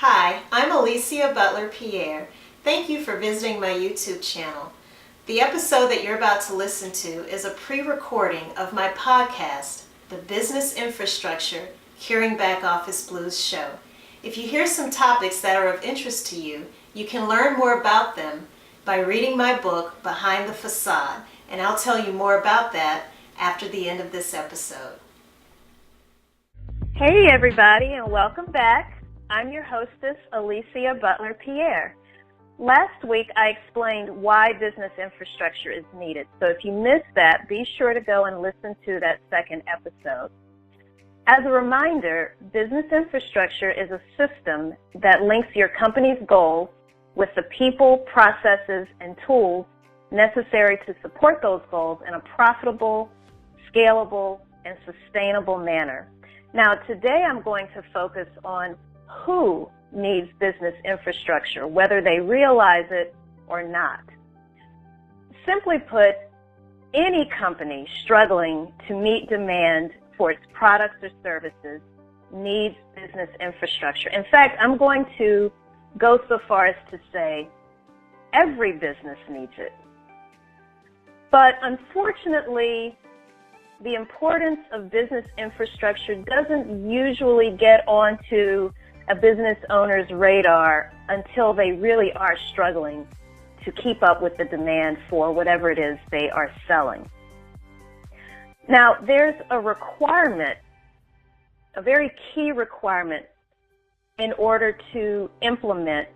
Hi, I'm Alicia Butler Pierre. Thank you for visiting my YouTube channel. The episode that you're about to listen to is a pre-recording of my podcast, The Business Infrastructure Curing Back Office Blues Show. If you hear some topics that are of interest to you, you can learn more about them by reading my book, Behind the Facade, and I'll tell you more about that after the end of this episode. Hey everybody, and welcome back. I'm your hostess, Alicia Butler Pierre. Last week I explained why business infrastructure is needed, so if you missed that, be sure to go and listen to that second episode. As a reminder, business infrastructure is a system that links your company's goals with the people, processes, and tools necessary to support those goals in a profitable, scalable, and sustainable manner. Now, today I'm going to focus on who needs business infrastructure, whether they realize it or not. Simply put, any company struggling to meet demand for its products or services needs business infrastructure. In fact, I'm going to go so far as to say every business needs it. But unfortunately, the importance of business infrastructure doesn't usually get onto a business owner's radar until they really are struggling to keep up with the demand for whatever it is they are selling. Now, there's a requirement, a very key requirement in order to implement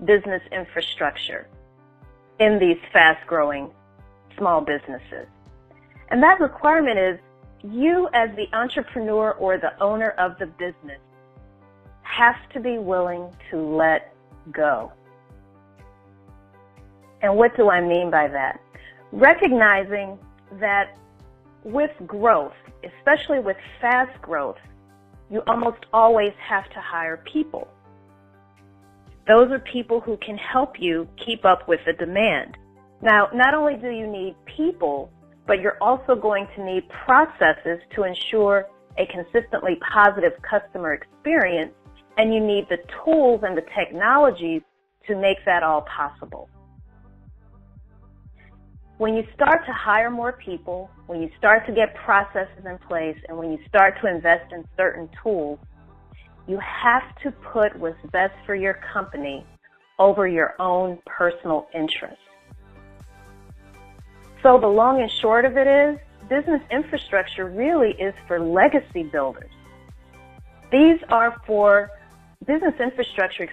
business infrastructure in these fast-growing small businesses. And that requirement is you as the entrepreneur or the owner of the business have to be willing to let go. And what do I mean by that? Recognizing that with growth, especially with fast growth, you almost always have to hire people. Those are people who can help you keep up with the demand. Now, not only do you need people, but you're also going to need processes to ensure a consistently positive customer experience, and you need the tools and the technologies to make that all possible. When you start to hire more people, when you start to get processes in place, and when you start to invest in certain tools, you have to put what's best for your company over your own personal interests. So the long and short of it is, business infrastructure really is for legacy builders. Business infrastructure,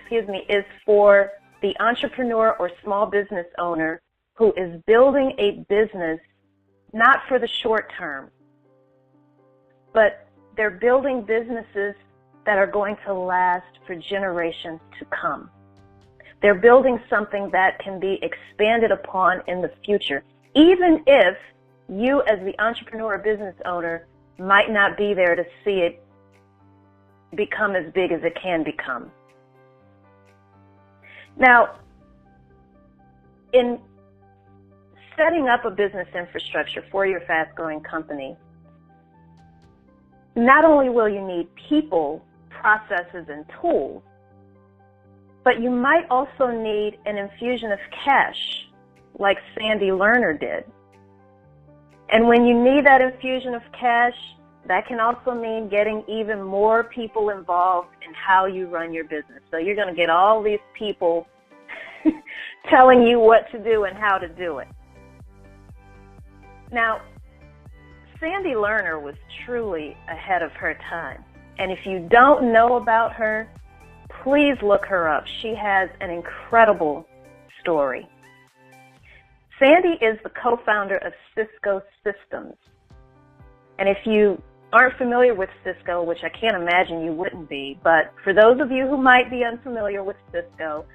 is for the entrepreneur or small business owner who is building a business not for the short term, but they're building businesses that are going to last for generations to come. They're building something that can be expanded upon in the future, even if you as the entrepreneur or business owner might not be there to see it become as big as it can become. Now, in setting up a business infrastructure for your fast-growing company, not only will you need people, processes, and tools, but you might also need an infusion of cash, like Sandy Lerner did. And when you need that infusion of cash, that can also mean getting even more people involved in how you run your business. So you're going to get all these people telling you what to do and how to do it. Now, Sandy Lerner was truly ahead of her time. And if you don't know about her, please look her up. She has an incredible story. Sandy is the co-founder of Cisco Systems. And if you aren't familiar with Cisco, which I can't imagine you wouldn't be, but for those of you who might be unfamiliar with Cisco,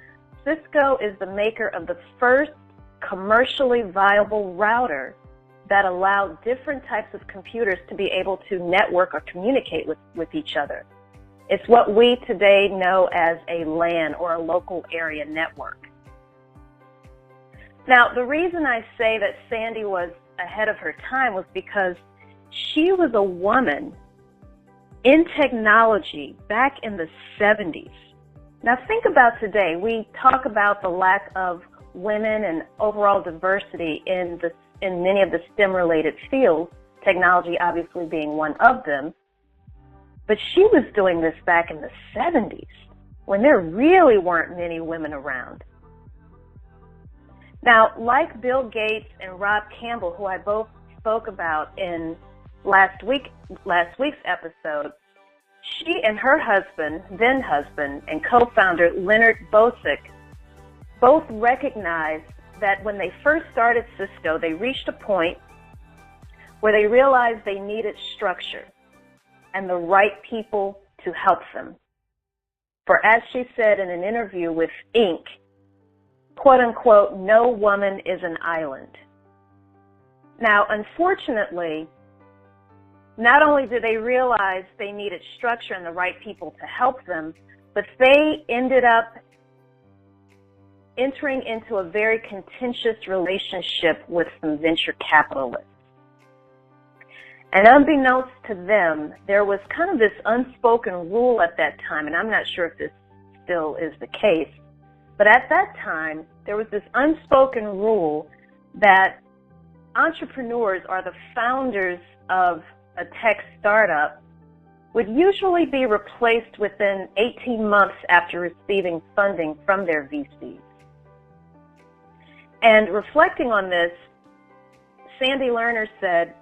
Cisco is the maker of the first commercially viable router that allowed different types of computers to be able to network or communicate with each other. It's what we today know as a LAN, or a local area network. Now, the reason I say that Sandy was ahead of her time was because she was a woman in technology back in the 70s Now think about today. We talk about the lack of women and overall diversity in many of the STEM-related fields, technology obviously being one of them. But she was doing this back in the 70s when there really weren't many women around. Now, like Bill Gates and Rob Campbell, who I both spoke about in last week's episode, she and her then husband, and co-founder Leonard Bosick both recognized that when they first started Cisco, they reached a point where they realized they needed structure and the right people to help them. For as she said in an interview with Inc., quote unquote, no woman is an island. Now, unfortunately, not only did they realize they needed structure and the right people to help them, but they ended up entering into a very contentious relationship with some venture capitalists. And unbeknownst to them, there was kind of this unspoken rule at that time, and I'm not sure if this still is the case, but at that time, there was this unspoken rule that entrepreneurs or the founders of a tech startup would usually be replaced within 18 months after receiving funding from their VCs. And reflecting on this, Sandy Lerner said,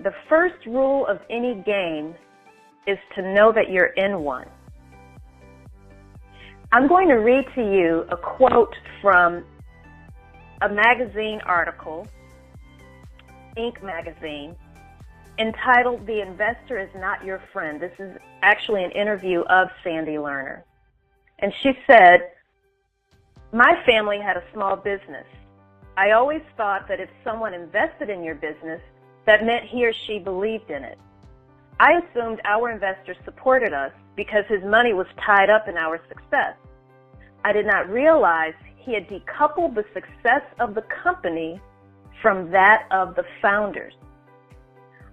the first rule of any game is to know that you're in one. I'm going to read to you a quote from a magazine article, Inc. magazine, entitled, "The Investor is Not Your Friend." This is actually an interview of Sandy Lerner. And she said, "My family had a small business. I always thought that if someone invested in your business, that meant he or she believed in it. I assumed our investor supported us because his money was tied up in our success. I did not realize he had decoupled the success of the company from that of the founders.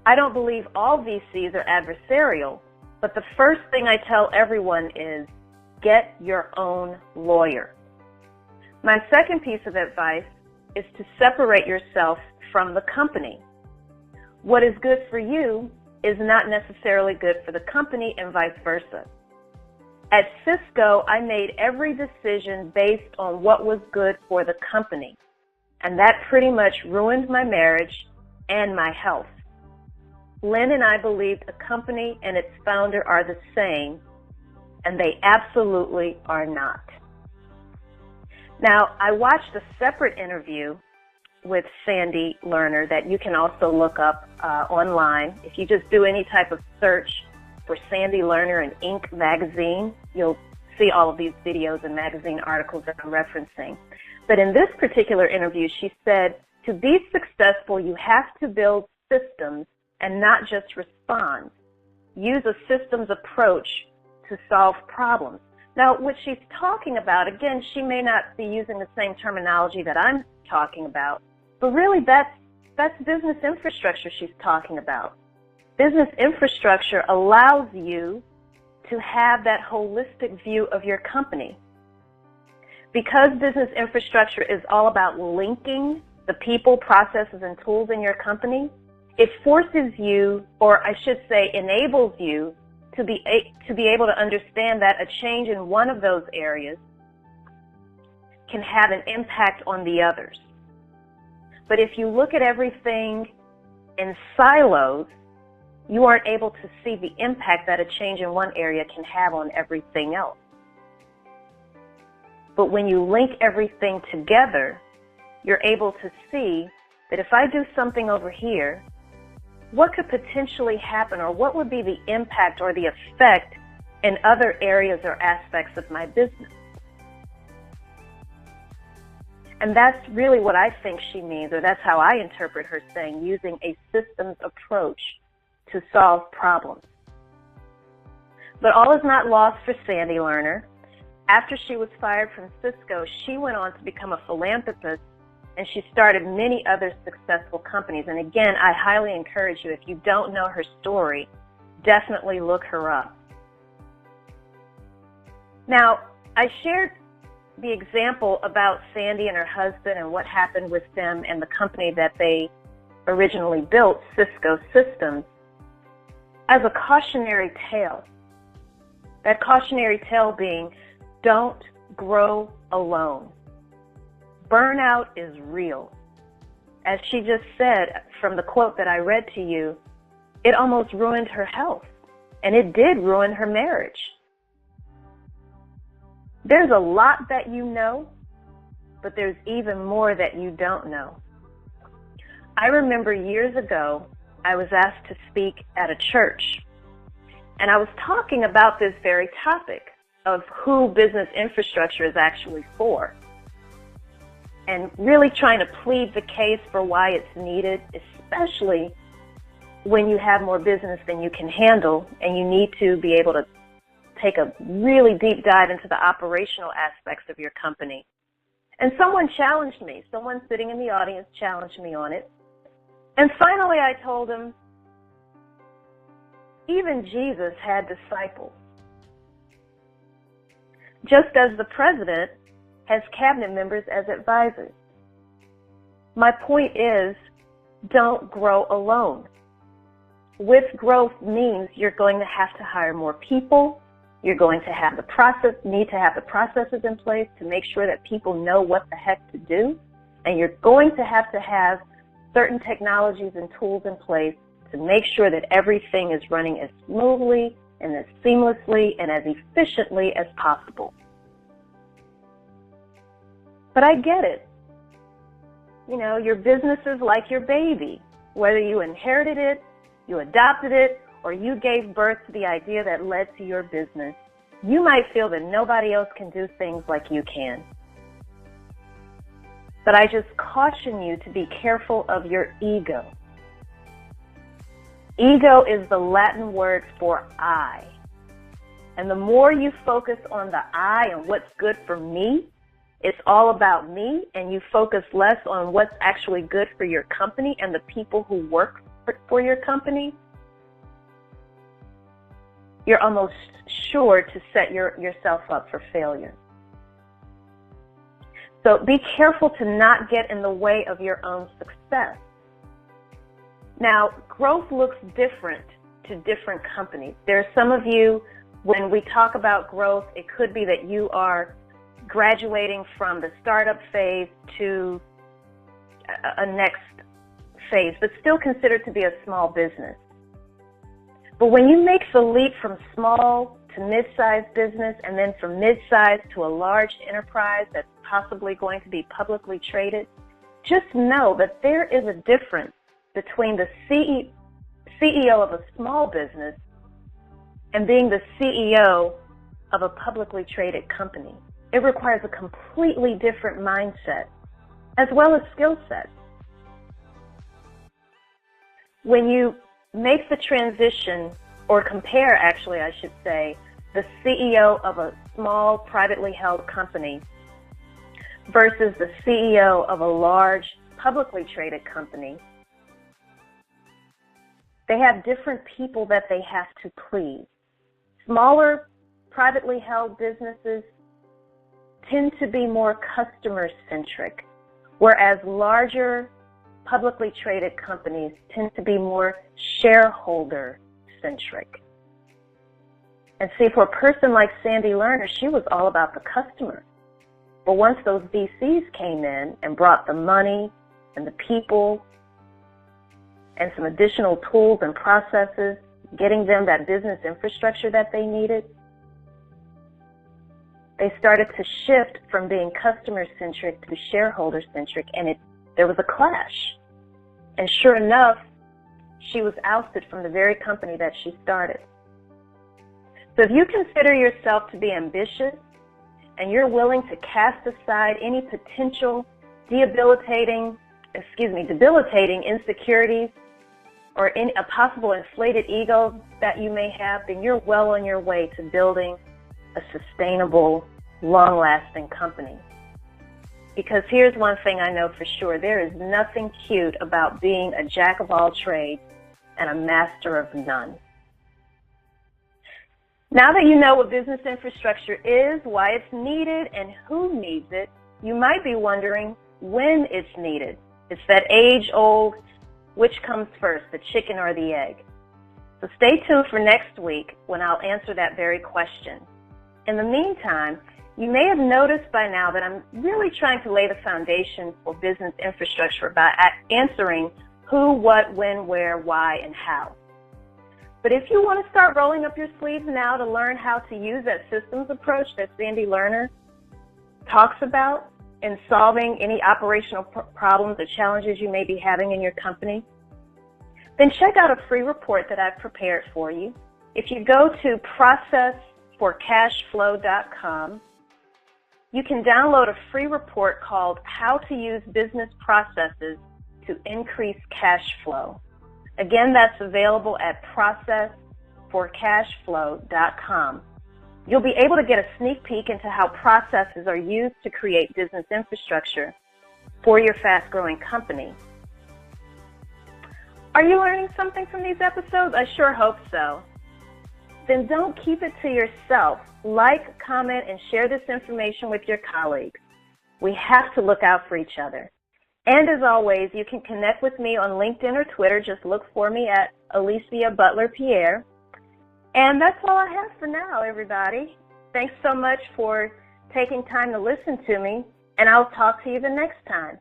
I don't believe all VCs are adversarial, but the first thing I tell everyone is, get your own lawyer. My second piece of advice is to separate yourself from the company. What is good for you is not necessarily good for the company and vice versa. At Cisco, I made every decision based on what was good for the company, and that pretty much ruined my marriage and my health. Lynn and I believed a company and its founder are the same, and they absolutely are not." Now, I watched a separate interview with Sandy Lerner that you can also look up online. If you just do any type of search for Sandy Lerner and Inc. magazine, you'll see all of these videos and magazine articles that I'm referencing. But in this particular interview, she said, to be successful, you have to build systems and not just respond. Use a systems approach to solve problems. Now, what she's talking about, again, she may not be using the same terminology that I'm talking about, but really that's business infrastructure she's talking about. Business infrastructure allows you to have that holistic view of your company. Because business infrastructure is all about linking the people, processes, and tools in your company, it forces you, or I should say enables you, to be able to understand that a change in one of those areas can have an impact on the others. But if you look at everything in silos, you aren't able to see the impact that a change in one area can have on everything else. But when you link everything together, you're able to see that if I do something over here, what could potentially happen, or what would be the impact or the effect in other areas or aspects of my business? And that's really what I think she means, or that's how I interpret her saying, using a systems approach to solve problems. But all is not lost for Sandy Lerner. After she was fired from Cisco, she went on to become a philanthropist, and she started many other successful companies. And again, I highly encourage you, if you don't know her story, definitely look her up. Now, I shared the example about Sandy and her husband and what happened with them and the company that they originally built, Cisco Systems, as a cautionary tale. That cautionary tale being, don't grow alone. Burnout is real. As she just said from the quote that I read to you, it almost ruined her health, and it did ruin her marriage. There's a lot that you know, but there's even more that you don't know. I remember years ago, I was asked to speak at a church, and I was talking about this very topic of who business infrastructure is actually for, and really trying to plead the case for why it's needed, especially when you have more business than you can handle and you need to be able to take a really deep dive into the operational aspects of your company. And someone challenged me. Someone sitting in the audience challenged me on it. And finally I told him, even Jesus had disciples. Just as the president has cabinet members as advisors. My point is, don't grow alone. With growth means you're going to have to hire more people. You're going to have need to have the processes in place to make sure that people know what the heck to do. And you're going to have certain technologies and tools in place to make sure that everything is running as smoothly and as seamlessly and as efficiently as possible. But I get it. You know, your business is like your baby. Whether you inherited it, you adopted it, or you gave birth to the idea that led to your business, you might feel that nobody else can do things like you can. But I just caution you to be careful of your ego. Ego is the Latin word for I. And the more you focus on the I and what's good for me, it's all about me, and you focus less on what's actually good for your company and the people who work for your company, you're almost sure to set yourself up for failure. So be careful to not get in the way of your own success. Now, growth looks different to different companies. There are some of you, when we talk about growth, it could be that you are graduating from the startup phase to a next phase, but still considered to be a small business. But when you make the leap from small to mid-sized business and then from mid-sized to a large enterprise that's possibly going to be publicly traded, just know that there is a difference between the CEO of a small business and being the CEO of a publicly traded company. It requires a completely different mindset as well as skill set. When you make the transition, or compare actually I should say, the CEO of a small privately held company versus the CEO of a large publicly traded company, they have different people that they have to please. Smaller privately held businesses tend to be more customer-centric, whereas larger publicly traded companies tend to be more shareholder-centric. And see, for a person like Sandy Lerner, she was all about the customer. But once those VCs came in and brought the money and the people and some additional tools and processes, getting them that business infrastructure that they needed, they started to shift from being customer-centric to shareholder-centric, and there was a clash. And sure enough, she was ousted from the very company that she started. So if you consider yourself to be ambitious and you're willing to cast aside any potential debilitating insecurities or a possible inflated ego that you may have, then you're well on your way to building a sustainable, long-lasting company. Because here's one thing I know for sure, there is nothing cute about being a jack of all trades and a master of none. Now that you know what business infrastructure is, why it's needed, and who needs it, you might be wondering when it's needed. It's that age-old, which comes first, the chicken or the egg? So stay tuned for next week when I'll answer that very question. In the meantime, you may have noticed by now that I'm really trying to lay the foundation for business infrastructure by answering who, what, when, where, why, and how. But if you want to start rolling up your sleeves now to learn how to use that systems approach that Sandy Lerner talks about in solving any operational problems or challenges you may be having in your company, then check out a free report that I've prepared for you. If you go to processforcashflow.com, you can download a free report called How to Use Business Processes to Increase Cash Flow. Again, that's available at processforcashflow.com. You'll be able to get a sneak peek into how processes are used to create business infrastructure for your fast-growing company. Are you learning something from these episodes? I sure hope so. Then don't keep it to yourself. Like, comment, and share this information with your colleagues. We have to look out for each other. And as always, you can connect with me on LinkedIn or Twitter. Just look for me at Alicia Butler Pierre. And that's all I have for now, everybody. Thanks so much for taking time to listen to me, and I'll talk to you the next time.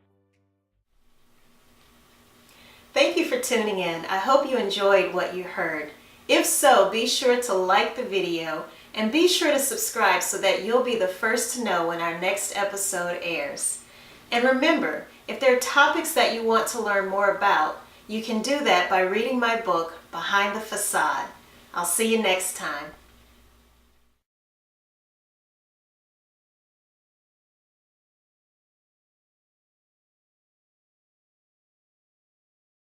Thank you for tuning in. I hope you enjoyed what you heard. If so, be sure to like the video and be sure to subscribe so that you'll be the first to know when our next episode airs. And remember, if there are topics that you want to learn more about, you can do that by reading my book, Behind the Facade. I'll see you next time.